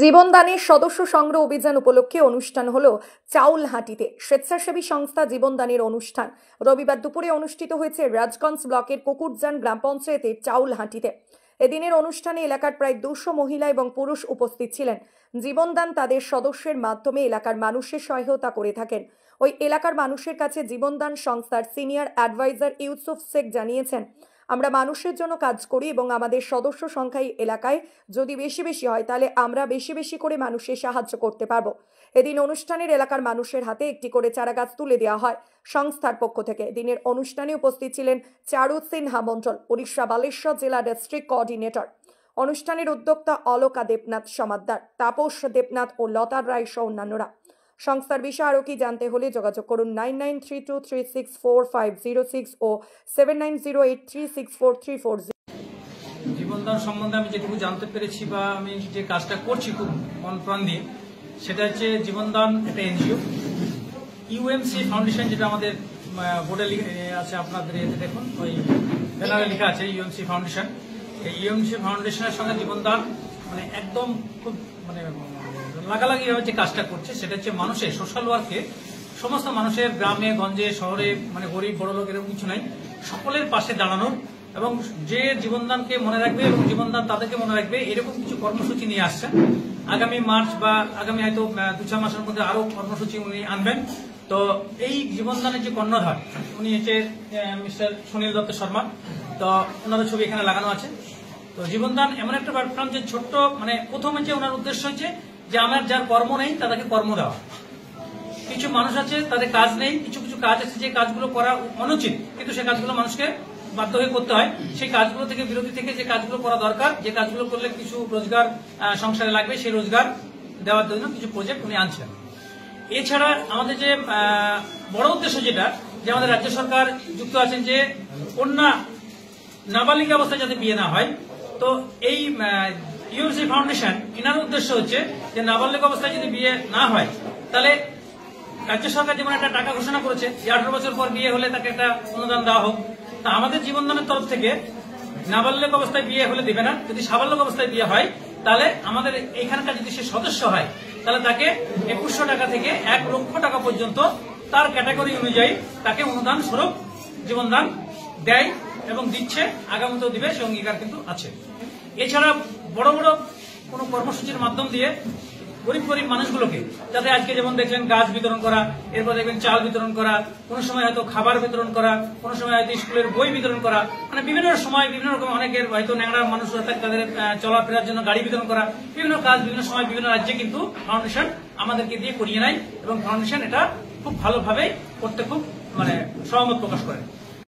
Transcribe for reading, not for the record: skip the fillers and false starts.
জীবনদানের সদস্য সংগ্রহ অভিযান উপলক্ষে অনুষ্ঠান হলো চাউলহাটিতে। স্বেচ্ছাসেবী সংস্থা জীবনদানের অনুষ্ঠান রবিবার দুপুরে অনুষ্ঠিত হয়েছে রাজগঞ্জ ব্লকের কুকুরজান গ্রাম পঞ্চায়েতের চাউলহাটিতে। এদিনের অনুষ্ঠানে এলাকার প্রায় 200 মহিলা এবং পুরুষ উপস্থিত ছিলেন। জীবনদান তাদের সদস্যের মাধ্যমে এলাকার মানুষের সহায়তা করে থাকেন। ওই এলাকার মানুষের কাছে জীবনদান সংস্থার সিনিয়র অ্যাডভাইজার ইউসুফ শেখ জানিয়েছেন, আমরা মানুষের জন্য কাজ করি এবং আমাদের সদস্য সংখ্যা এলাকায় যদি বেশি বেশি হয় তাহলে আমরা বেশি বেশি করে মানুষের সাহায্য করতে পারবো। এদিন অনুষ্ঠানের এলাকার মানুষের হাতে একটি করে চারা গাছ তুলে দেওয়া হয় সংস্থার পক্ষ থেকে। দিনের অনুষ্ঠানে উপস্থিত ছিলেন চারু সিনহা মণ্ডল, উড়িষ্যা বালেশ্বর জেলা ডিস্ট্রিক্ট কোঅর্ডিনেটর। অনুষ্ঠানের উদ্যোক্তা অলকা দেবনাথ সমাদ্দার, তাপস দেবনাথ ও লতা রায় সহ অন্যান্যরা। সংস্থার বিষয়ে আরও কি জানতে হলে যোগাযোগ করুন 9932364506 ও 7908364340। জীবনদান সম্বন্ধে আমি যেটুকু জানতে পেরেছি বা আমি যে কাজটা করছি খুব মন প্রাণ দিয়ে, সেটা হচ্ছে জীবনদান একটা এনজিও। ইউএমসি ফাউন্ডেশন, যেটা আমাদের বোর্ডে আছে, আপনাদের এতে দেখুন ওই ব্যানারে লেখা আছে ইউএমসি ফাউন্ডেশন। এই ইউএমসি ফাউন্ডেশনের সঙ্গে জীবনদান মানে একদম খুব লাগালাগি ভাবে যে কাজটা করছে, সেটা হচ্ছে মানুষের সোশ্যাল ওয়ার্কে সমস্ত মানুষের গ্রামে গঞ্জে শহরে গরিব বড় লোক এরকম কিছু নাই, সকলের পাশে দাঁড়ানোর এবং যে জীবনদানকে মনে রাখবে এবং জীবনদান তাদেরকে মনে রাখবে এরকম কিছু কর্মসূচি নিয়ে আসছেন। আগামী মার্চ বা আগামী হয়তো 2-4 মাসের মধ্যে আরো কর্মসূচি উনি আনবেন। তো এই জীবনদানের যে কর্ণধার উনি হচ্ছে মিস্টার সুনীল দত্ত শর্মা। তো ওনার ছবি এখানে লাগানো আছে। তো জীবনদান এমন একটা প্ল্যাটফর্ম যে ছোট্ট প্রথম হচ্ছে ওনার উদ্দেশ্য হচ্ছে যে আমার যার কর্ম নেই তাদেরকে কর্ম দেওয়া। কিছু মানুষ আছে তাদের কাজ নেই, কিছু কিছু কাজ আছে যে কাজগুলো করা অনুচিত, কিন্তু সেই কাজগুলো মানুষকে বাধ্য হয়ে করতে হয়। সেই কাজগুলো থেকে বিরতি থেকে যে কাজগুলো করা দরকার, যে কাজগুলো করলে কিছু রোজগার সংসারে লাগবে, সেই রোজগার দেওয়ার জন্য কিছু প্রজেক্ট উনি আনছেন। এছাড়া আমাদের যে বড় উদ্দেশ্য যেটা, যে আমাদের রাজ্য সরকার যুক্ত আছেন যে কন্যা নাবালিকা অবস্থায় যাতে বিয়ে না হয়। তো এই ইউএমসি ফাউন্ডেশন এনার উদ্দেশ্য হচ্ছে যে নাবালিক অবস্থায় যদি বিয়ে না হয় তাহলে রাজ্য সরকার যেমন একটা টাকা ঘোষণা করেছে যে 18 বছর পর বিয়ে হলে তাকে একটা অনুদান দেওয়া হোক। তা আমাদের জীবনদানের তরফ থেকে নাবালিক অবস্থায় বিয়ে হলে দেবে না, যদি সাবালক অবস্থায় বিয়ে হয় তাহলে আমাদের এখানকার যদি সে সদস্য হয় তাহলে তাকে 2100 টাকা থেকে 1 লক্ষ টাকা পর্যন্ত তার ক্যাটাগরি অনুযায়ী তাকে অনুদান স্বরূপ জীবনদান দেয় এবং দিচ্ছে, আগামীতেও দিবে, সে অঙ্গীকার কিন্তু আছে। এছাড়া বড় বড় কোন কর্মসূচির মাধ্যম দিয়ে গরিব গরিব মানুষগুলোকে, যাতে আজকে যেমন দেখলেন গাছ বিতরণ করা, এরপর দেখবেন চাল বিতরণ করা, কোন সময় হয়তো খাবার বিতরণ করা, কোন সময় হয়তো স্কুলের বই বিতরণ করা, বিভিন্ন সময় বিভিন্ন রকম অনেকের হয়তো ন্যাংরা মানুষ থাকে তাদের চলাফেরার জন্য গাড়ি বিতরণ করা, বিভিন্ন কাজ বিভিন্ন সময় বিভিন্ন রাজ্যে কিন্তু ফাউন্ডেশন আমাদেরকে দিয়ে করিয়ে নেয় এবং ফাউন্ডেশন এটা খুব ভালোভাবে করতে খুব সহমত প্রকাশ করে।